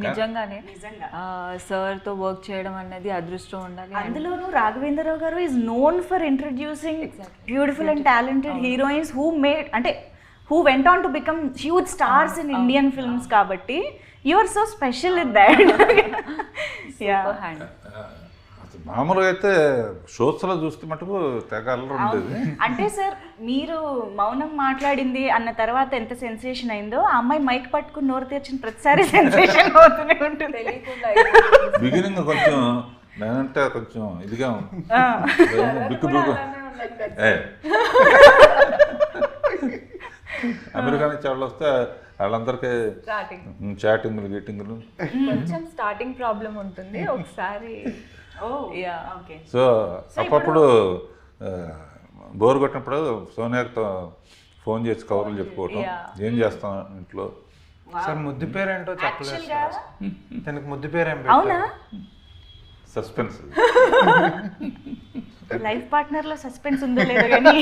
నిజంగానే సార్తో వర్క్ చేయడం అనేది అదృష్టం ఉండాలి. అందులోనూ రాఘవేంద్రరావు గారు is known for introducing beautiful and talented heroines who made అంటే who went on to become huge stars in Indian films kabatti you are so special in that. Super hand. మామూలుగా అయితే షోస్లో చూస్తే మటుకు తెగ అల్లరి ఉండేది. అంటే సార్ మీరు మౌనం మాట్లాడింది అన్న తర్వాత ఎంత సెన్సేషన్ అయిందో ఆ అమ్మాయి మైక్ పట్టుకుని నోరు తెరిచిన ప్రతిసారి సెన్సేషన్ అవుతూనే ఉంటుంది. బిగినింగ్ కొంచెం నేనంటే కొంచెం ఇదిగా బిక్కు బిక్కు అమెరికా నుంచి వాళ్ళు వస్తే వాళ్ళందరికీ చాటింగ్లు గీటింగ్లు కొంచెం స్టార్టింగ్ ప్రాబ్లం ఉంటుంది ఒకసారి. సో అప్పుడు బోర్ కొట్టినప్పుడు సోనియాతో ఫోన్ చేసి కవర్లు చెప్పుకోవటం, ఏం చేస్తాం ఇంట్లో. సార్ ముద్దు పేరు ఏంటో చెప్పలేదు సార్. తనకి ముద్దు పేరు ఏం అవునా? సస్పెన్స్. లైఫ్ పార్ట్నర్ లో సస్పెన్స్ ఉందో లేదో కానీ